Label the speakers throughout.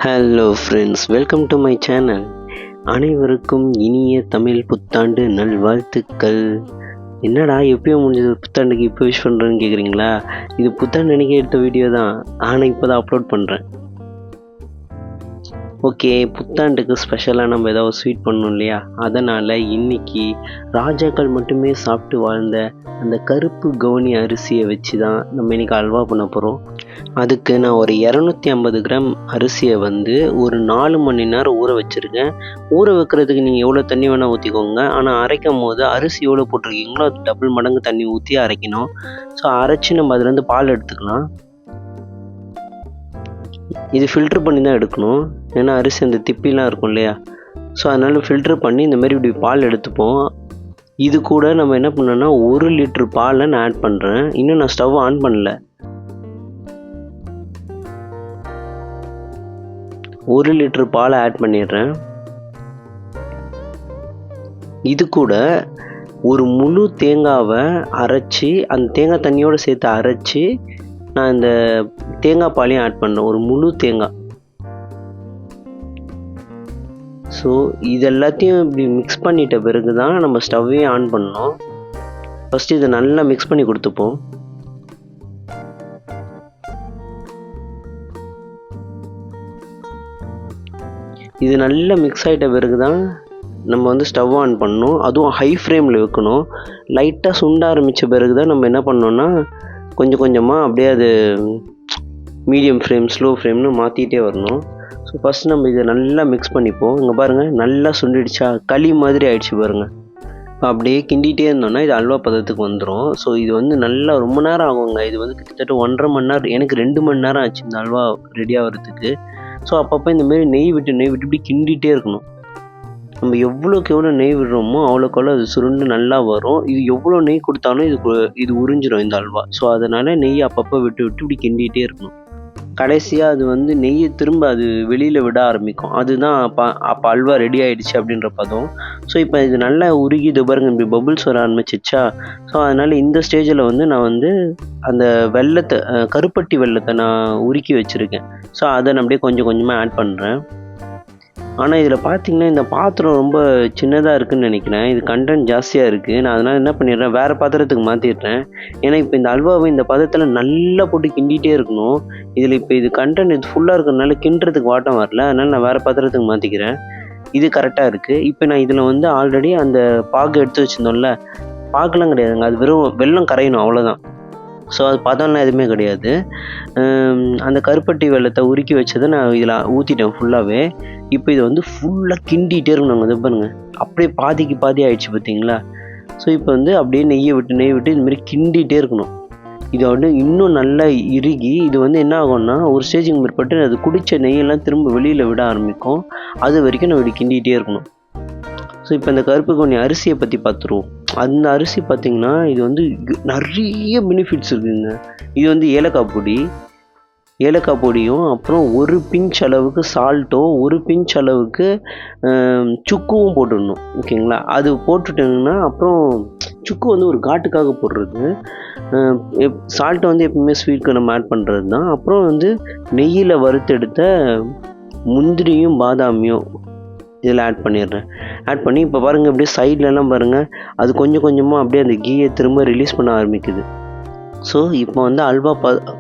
Speaker 1: Hello friends, welcome to my channel. அனைவருக்கும் இனிய தமிழ் புத்தாண்டு நல்வாழ்த்துக்கள். என்னடா எப்பயும் முடிஞ்சது புத்தாண்டுக்கு இப்போ விஷ் பண்ணுறேன்னு கேட்குறீங்களா? இது புத்தாண்டு அன்றைக்கி எடுத்த வீடியோ தான், ஆனால் இப்போ தான் அப்லோட் பண்ணுறேன். ஓகே, புத்தாண்டுக்கு ஸ்பெஷலாக நம்ம ஏதாவது ஸ்வீட் பண்ணணும் இல்லையா? அதனால் இன்றைக்கி ராஜாக்கள் மட்டுமே சாப்பிட்டு வாழ்ந்த அந்த கருப்பு கவுனி அரிசியை வச்சு தான் நம்ம இன்றைக்கி அல்வா பண்ண போகிறோம். அதுக்கு நான் ஒரு 250 கிராம் அரிசியை ஒரு 4 மணி நேரம் ஊற வச்சுருக்கேன். ஊற வைக்கிறதுக்கு நீங்கள் எவ்வளோ தண்ணி வேணால் ஊற்றிக்கோங்க. ஆனால் அரைக்கும் போது அரிசி எவ்வளோ போட்டிருக்கீங்களோ அது டபுள் மடங்கு தண்ணி ஊற்றி அரைக்கணும். ஸோ அரைச்சி நம்ம அதுலேருந்து பால் எடுத்துக்கலாம். இது ஃபில்ட்ரு பண்ணி தான் எடுக்கணும், ஏன்னா அரிசி அந்த திப்பிலாம் இருக்கும் இல்லையா? ஸோ அதனால் ஃபில்ட்ரு பண்ணி இந்தமாரி இப்படி பால் எடுத்துப்போம். இது கூட நம்ம என்ன பண்ணோன்னா 1 லிட்ரு பாலை நான் ஆட் பண்ணுறேன். இன்னும் நான் ஸ்டவ் ஆன் பண்ணல. 1 லிட்ரு பாலை ஆட் பண்ணிடுறேன். இது கூட ஒரு முழு தேங்காவை அரைச்சி அந்த தேங்காய் தண்ணியோடு சேர்த்து அரைச்சி நான் இந்த தேங்காய் பாலையும் ஆட் பண்ணேன், ஒரு முழு தேங்காய். ஸோ இது எல்லாத்தையும் இப்படி மிக்ஸ் பண்ணிட்ட பிறகு தான் நம்ம ஸ்டவ்வே ஆன் பண்ணோம். ஃபஸ்ட்டு இதை நல்லா மிக்ஸ் பண்ணி கொடுத்துப்போம். இது நல்லா மிக்ஸ் ஆகிட்ட பிறகு தான் நம்ம ஸ்டவ் ஆன் பண்ணணும். அதுவும் ஹை ஃப்ளேமில் வைக்கணும். லைட்டாக சுண்ட ஆரம்பித்த பிறகு தான் நம்ம என்ன பண்ணோன்னா கொஞ்சம் கொஞ்சமாக அப்படியே அது மீடியம் ஃப்ளேம் ஸ்லோ ஃப்ளேம்னு மாற்றிட்டே வரணும். ஸோ ஃபஸ்ட்டு நம்ம இதை நல்லா மிக்ஸ் பண்ணிப்போம். இங்கே பாருங்கள், நல்லா சுண்டிடுச்சா, களி மாதிரி ஆயிடுச்சு பாருங்கள். அப்படியே கிண்டிகிட்டே இருந்தோன்னா இது அல்வா பதத்துக்கு வந்துடும். ஸோ இது நல்லா ரொம்ப நேரம் ஆகுங்க. இது கிட்டத்தட்ட 1.5 மணி நேரம், எனக்கு 2 மணி நேரம் ஆச்சு இந்த அல்வா ரெடி ஆகிறதுக்கு. ஸோ அப்பப்போ இந்தமாரி நெய் விட்டு இப்படி கிண்டிகிட்டே இருக்கணும். நம்ம எவ்வளோக்கு எவ்வளோ நெய் விடுறோமோ அவ்வளோக்கு அது சுருண்டு நல்லா வரும். இது எவ்வளோ நெய் கொடுத்தாலும் இது உறிஞ்சிடும் இந்த அல்வா. ஸோ அதனால் நெய் அப்பப்போ விட்டு இப்படி கிண்டிகிட்டே இருக்கணும். கடைசியாக அது நெய்யை திரும்ப அது வெளியில் விட ஆரம்பிக்கும். அதுதான் அப்போ அல்வா ரெடி ஆகிடுச்சு அப்படின்ற பதம். ஸோ இப்போ இது நல்லா உருகிது பாருங்க, இப்படி பபுள்ஸ் வர ஆரம்பிச்சிச்சா. ஸோ அதனால் இந்த ஸ்டேஜில் நான் அந்த வெல்லத்தை, கருப்பட்டி வெல்லத்தை நான் உருக்கி வச்சுருக்கேன். ஸோ அதை நான் அப்படியே கொஞ்சம் கொஞ்சமாக ஆட் பண்ணுறேன். ஆனால் இதில் பார்த்தீங்கன்னா இந்த பாத்திரம் ரொம்ப சின்னதாக இருக்குதுன்னு நினைக்கிறேன். இது கண்டென்ட் ஜாஸ்தியாக இருக்குது. நான் அதனால் என்ன பண்ணிடுறேன், வேறு பாத்திரத்துக்கு மாற்றிடுறேன். ஏன்னா இப்போ இந்த அல்வாவை இந்த பதத்தில் நல்லா போட்டு கிண்டிகிட்டே இருக்கணும். இதில் இப்போ இது கண்டென்ட் இது ஃபுல்லாக இருக்கிறதுனால கிண்டுறதுக்கு வாட்டம் வரல. அதனால் நான் வேறு பாத்திரத்துக்கு மாற்றிக்கிறேன். இது கரெக்டாக இருக்குது. இப்போ நான் இதில் ஆல்ரெடி அந்த பாகு எடுத்து வச்சுருந்தோம்ல, பாகுலாம் கிடையாதுங்க, அது வெறும் வெல்லம் கரையணும், அவ்வளோதான். ஸோ அது பதம்லாம் எதுவுமே கிடையாது. அந்த கருப்பட்டி வெல்லத்தை உருக்கி வச்சதை நான் இதில் ஊற்றிட்டேன் ஃபுல்லாகவே. இப்போ இது ஃபுல்லாக கிண்டிகிட்டே இருக்கணும். இது பாருங்கள், அப்படியே பாதிக்கு பாதி ஆகிடுச்சு பார்த்தீங்களா? ஸோ இப்போ அப்படியே நெய்யை விட்டு இதுமாரி கிண்டிகிட்டே இருக்கணும். இது இன்னும் நல்லா இறுகி இது என்ன ஆகும்னா ஒரு ஸ்டேஜுக்கு மேற்பட்டு அது குடித்த நெய்யெல்லாம் திரும்ப வெளியில் விட ஆரம்பிக்கும். அது வரைக்கும் நம்ம இப்படி கிண்டிகிட்டே இருக்கணும். ஸோ இப்போ இந்த கருப்பு கவுனி அரிசியை பற்றி பார்த்துருவோம். அந்த அரிசி பார்த்திங்கன்னா இது நிறைய பெனிஃபிட்ஸ் இருக்குதுங்க. இது ஏலக்காய் பொடியும், அப்புறம் ஒரு பிஞ்ச் அளவுக்கு சால்ட்டும், ஒரு பிஞ்ச் அளவுக்கு சுக்குவும் போட்டுடணும். ஓகேங்களா? அது போட்டுட்டிங்கன்னா அப்புறம் சுக்கு ஒரு காட்டுக்காக போடுறது. சால்ட்டை எப்பவுமே ஸ்வீட்க்கு நம்ம ஆட் பண்ணுறது தான். அப்புறம் நெய்யில் வறுத்தெடுத்த முந்திரியும் பாதாமியும் இதில் ஆட் பண்ணிடுறேன். ஆட் பண்ணி இப்போ பாருங்கள், அப்படியே சைட்லலாம் பாருங்கள், அது கொஞ்சம் கொஞ்சமாக அப்படியே அந்த கீயை திரும்ப ரிலீஸ் பண்ண ஆரம்பிக்குது. ஸோ இப்போ அல்வா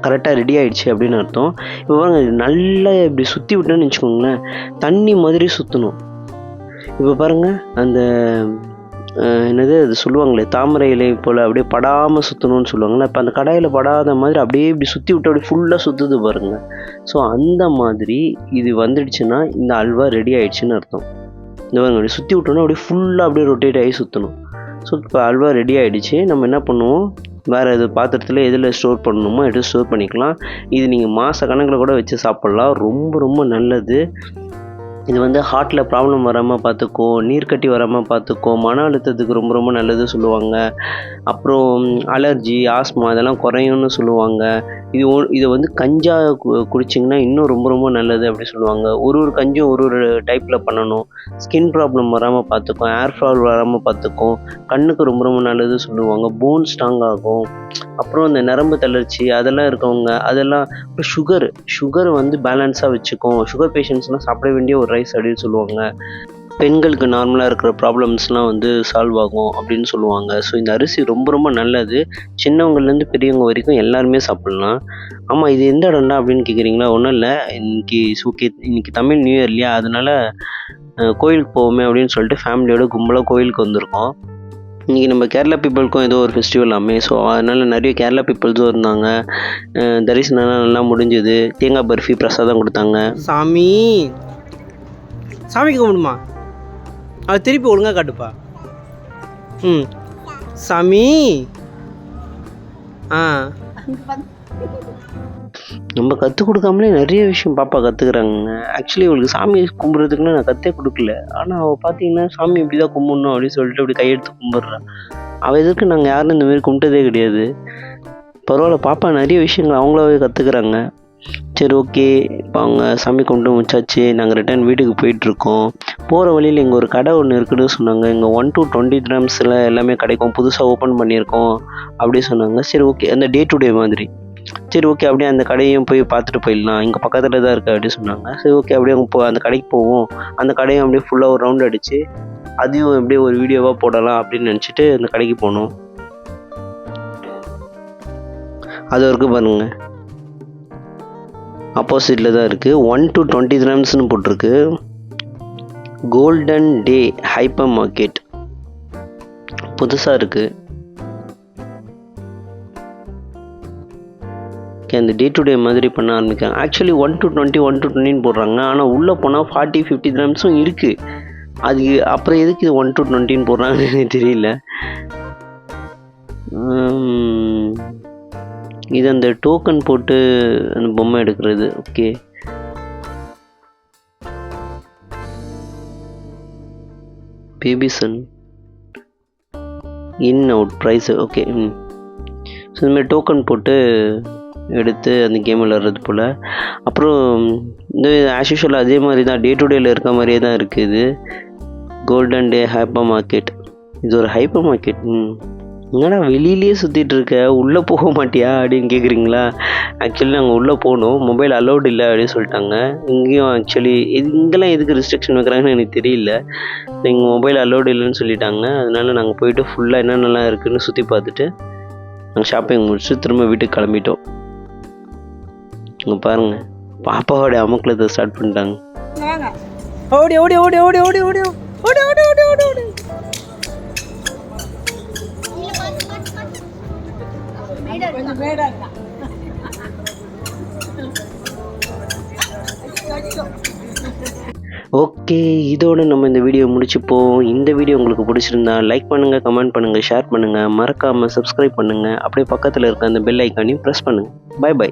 Speaker 1: கரெக்டாக ரெடி ஆகிடுச்சு அப்படின்னு அர்த்தம். இப்போ பாருங்கள், நல்லா இப்படி சுற்றி விட்டேன்னு வச்சுக்கோங்களேன், தண்ணி மாதிரி சுற்றணும். இப்போ பாருங்கள், அந்த என்னது அது சொல்லுவாங்களே, தாமரை இலை போல் அப்படியே படாமல் சுற்றணும்னு சொல்லுவாங்களே, இப்போ அந்த கடாயில் படாத மாதிரி அப்படியே இப்படி சுற்றி விட்டு அப்படியே ஃபுல்லாக சுற்றுது பாருங்கள். ஸோ அந்த மாதிரி இது வந்துடுச்சுன்னா இந்த அல்வா ரெடி ஆகிடுச்சின்னு அர்த்தம். இந்த பாருங்கள், அப்படி சுற்றி விட்டோன்னா அப்படியே ஃபுல்லாக அப்படியே ரொட்டேட் ஆகி சுற்றணும். ஸோ இப்போ அல்வா ரெடி ஆகிடுச்சு. நம்ம என்ன பண்ணுவோம், வேறு இது பாத்திரத்தில் எதில் ஸ்டோர் பண்ணணுமோ எடுத்து ஸ்டோர் பண்ணிக்கலாம். இது நீங்கள் மாத கணக்கில் கூட வச்சு சாப்பிட்லாம். ரொம்ப ரொம்ப நல்லது. இது ஹார்ட்டில் ப்ராப்ளம் வராமல் பார்த்துக்கும், நீர்க்கட்டி வராமல் பார்த்துக்கும், மன அழுத்தத்துக்கு ரொம்ப ரொம்ப நல்லது சொல்லுவாங்க. அப்புறம் அலர்ஜி, ஆஸ்மா இதெல்லாம் குறையும்னு சொல்லுவாங்க. இதை கஞ்சா குடிச்சிங்கன்னா இன்னும் ரொம்ப ரொம்ப நல்லது அப்படி சொல்லுவாங்க. ஒரு கஞ்சும் ஒரு டைப்பில் பண்ணணும். ஸ்கின் ப்ராப்ளம் வராமல் பார்த்துக்கும், ஏர் ஃபால் வராமல் பார்த்துக்கும், கண்ணுக்கு ரொம்ப ரொம்ப நல்லது சொல்லுவாங்க, போன் ஸ்ட்ராங் ஆகும். அப்புறம் இந்த நரம்பு தளர்ச்சி அதெல்லாம் இருக்கவங்க அதெல்லாம். அப்புறம் சுகர் வந்து பேலன்ஸாக வச்சுக்கும். சுகர் பேஷண்ட்ஸ்லாம் சாப்பிட வேண்டிய ஒரு ரைஸ் அப்படின்னு சொல்லுவாங்க. பெண்களுக்கு நார்மலாக இருக்கிற ப்ராப்ளம்ஸ்லாம் வந்து சால்வ் ஆகும் அப்படின்னு சொல்லுவாங்க. ஸோ இந்த அரிசி ரொம்ப ரொம்ப நல்லது. சின்னவங்கலேருந்து பெரியவங்க வரைக்கும் எல்லாருமே சாப்பிட்லாம். ஆமாம், இது எந்த இடம்டா அப்படின்னு கேட்குறீங்களா? ஒன்றும் இல்லை, இன்னைக்கு தமிழ் நியூ இயர் இல்லையா, அதனால கோயிலுக்கு போவோமே அப்படின்னு சொல்லிட்டு ஃபேமிலியோட கும்பலாக கோயிலுக்கு வந்திருக்கோம். இன்றைக்கி நம்ம கேரளா பீப்புளுக்கும் ஏதோ ஒரு ஃபெஸ்டிவலாமே, ஸோ அதனால் நிறைய கேரளா பீப்புள்ஸும் இருந்தாங்க. தரிசனம்லாம் நல்லா முடிஞ்சுது. தேங்காய் பர்ஃபி பிரசாதம் கொடுத்தாங்க.
Speaker 2: சாமிக்கு கும்பிடுமா, அது திருப்பி ஒழுங்காக காட்டுப்பா. சாமி.
Speaker 1: நம்ம கற்றுக் கொடுக்காமலே நிறைய விஷயம் பாப்பா கற்றுக்குறாங்க. ஆக்சுவலி இவளுக்கு சாமி கும்பிட்றதுக்குன்னு நான் கற்றே கொடுக்கல. ஆனால் அவள் பார்த்தீங்கன்னா சாமி இப்படி தான் கும்பிடணும் அப்படின்னு சொல்லிட்டு அப்படி கையெடுத்து கும்பிட்றான். அவள் எதுக்கு நாங்கள் யாரும் இந்த மாதிரி கும்பிட்டதே கிடையாது. பரவாயில்ல, பாப்பா நிறைய விஷயங்கள் அவங்களாவே கற்றுக்குறாங்க. சரி, ஓகே, இப்போ அவங்க சாமி கும்பிட்டு முடிச்சாச்சு. நாங்கள் ரிட்டர்ன் வீட்டுக்கு போயிட்டுருக்கோம். போகிற வழியில் இங்கே ஒரு கடை ஒன்று இருக்குதுன்னு சொன்னாங்க. இங்கே 1 to 20 dirhams எல்லாமே கிடைக்கும், புதுசாக ஓப்பன் பண்ணியிருக்கோம் அப்படி சொன்னாங்க. சரி, ஓகே, அந்த டே டு டே மாதிரி. சரி, ஓகே, அப்படியே அந்த கடையும் போய் பார்த்துட்டு போயிடலாம், இங்கே பக்கத்தில் தான் இருக்குது அப்படி சொன்னாங்க. சரி, ஓகே, அப்படியே அங்கே அந்த கடைக்கு போவோம். அந்த கடையும் அப்படியே ஃபுல்லாக ஒரு ரவுண்ட் அடித்து அதையும் அப்படியே ஒரு வீடியோவாக போடலாம் அப்படின்னு நினச்சிட்டு அந்த கடைக்கு போனோம். அது வரைக்கும் பாருங்கள், ஆப்போசிட்டில் தான் இருக்குது. 1 to 20 dirhamsனு போட்டிருக்கு. கோல்டன் டே ஹைப்பர் மார்க்கெட் புதுசாக இருக்குது. அந்த டே டு டே மாதிரி பண்ண ஆரம்பிக்காங்க. ஆக்சுவலி 1 to 20 1 to 20 போடுறாங்க. ஆனால் உள்ளே போனால் 40-50 dirhamsம் இருக்குது. அது அப்புறம் எதுக்கு இது 1 to 20 போடுறாங்கன்னு தெரியல. இது அந்த டோக்கன் போட்டு அந்த பொம்மை எடுக்கிறது. Okay, baby sun in out prize. Okay, so இந்த மாதிரி டோக்கன் போட்டு எடுத்து அந்த கேம் விளாட்றது போல். அப்புறம் இந்த ஆஸ் யூஷுவல் அதே மாதிரி தான் டே டு டேயில் இருக்க மாதிரியே தான் இருக்குது. கோல்டன் டே ஹைப்பர் மார்க்கெட். இது ஒரு ஹைப்பர் மார்க்கெட். என்னடா வெளியிலேயே சுற்றிட்டு இருக்க, உள்ளே போக மாட்டியா அப்படின்னு கேட்குறீங்களா? ஆக்சுவலி நாங்கள் உள்ளே போகணும், மொபைல் அலௌட் இல்லை அப்படின்னு சொல்லிட்டாங்க. இங்கேயும் ஆக்சுவலி இங்கெல்லாம் எதுக்கு ரெஸ்ட்ரிக்ஷன் வைக்கிறாங்கன்னு எனக்கு தெரியல. எங்கள் மொபைல் அலௌட் இல்லைன்னு சொல்லிட்டாங்க. அதனால நாங்கள் போயிட்டு ஃபுல்லாக என்னென்னலாம் இருக்குதுன்னு சுற்றி பார்த்துட்டு நாங்கள் ஷாப்பிங் முடிச்சுட்டு திரும்ப வீட்டுக்கு கிளம்பிட்டோம். இங்கே பாருங்கள், பாப்பாவோட அமக்கலத்தை ஸ்டார்ட் பண்ணிட்டாங்க.
Speaker 2: ஓடி ஓடி ஓடி ஓடி ஓடி ஓடி ஓடி ஓடி ஓடி ஓடி ஓடி.
Speaker 1: ஓகே, இதோடு நம்ம இந்த வீடியோ முடிச்சுப்போம். இந்த வீடியோ உங்களுக்கு பிடிச்சிருந்தா லைக் பண்ணுங்கள், கமெண்ட் பண்ணுங்கள், ஷேர் பண்ணுங்கள், மறக்காமல் சப்ஸ்கிரைப் பண்ணுங்கள். அப்படியே பக்கத்தில் இருக்க அந்த பெல் ஐக்கானையும் ப்ரெஸ் பண்ணுங்கள். Bye by.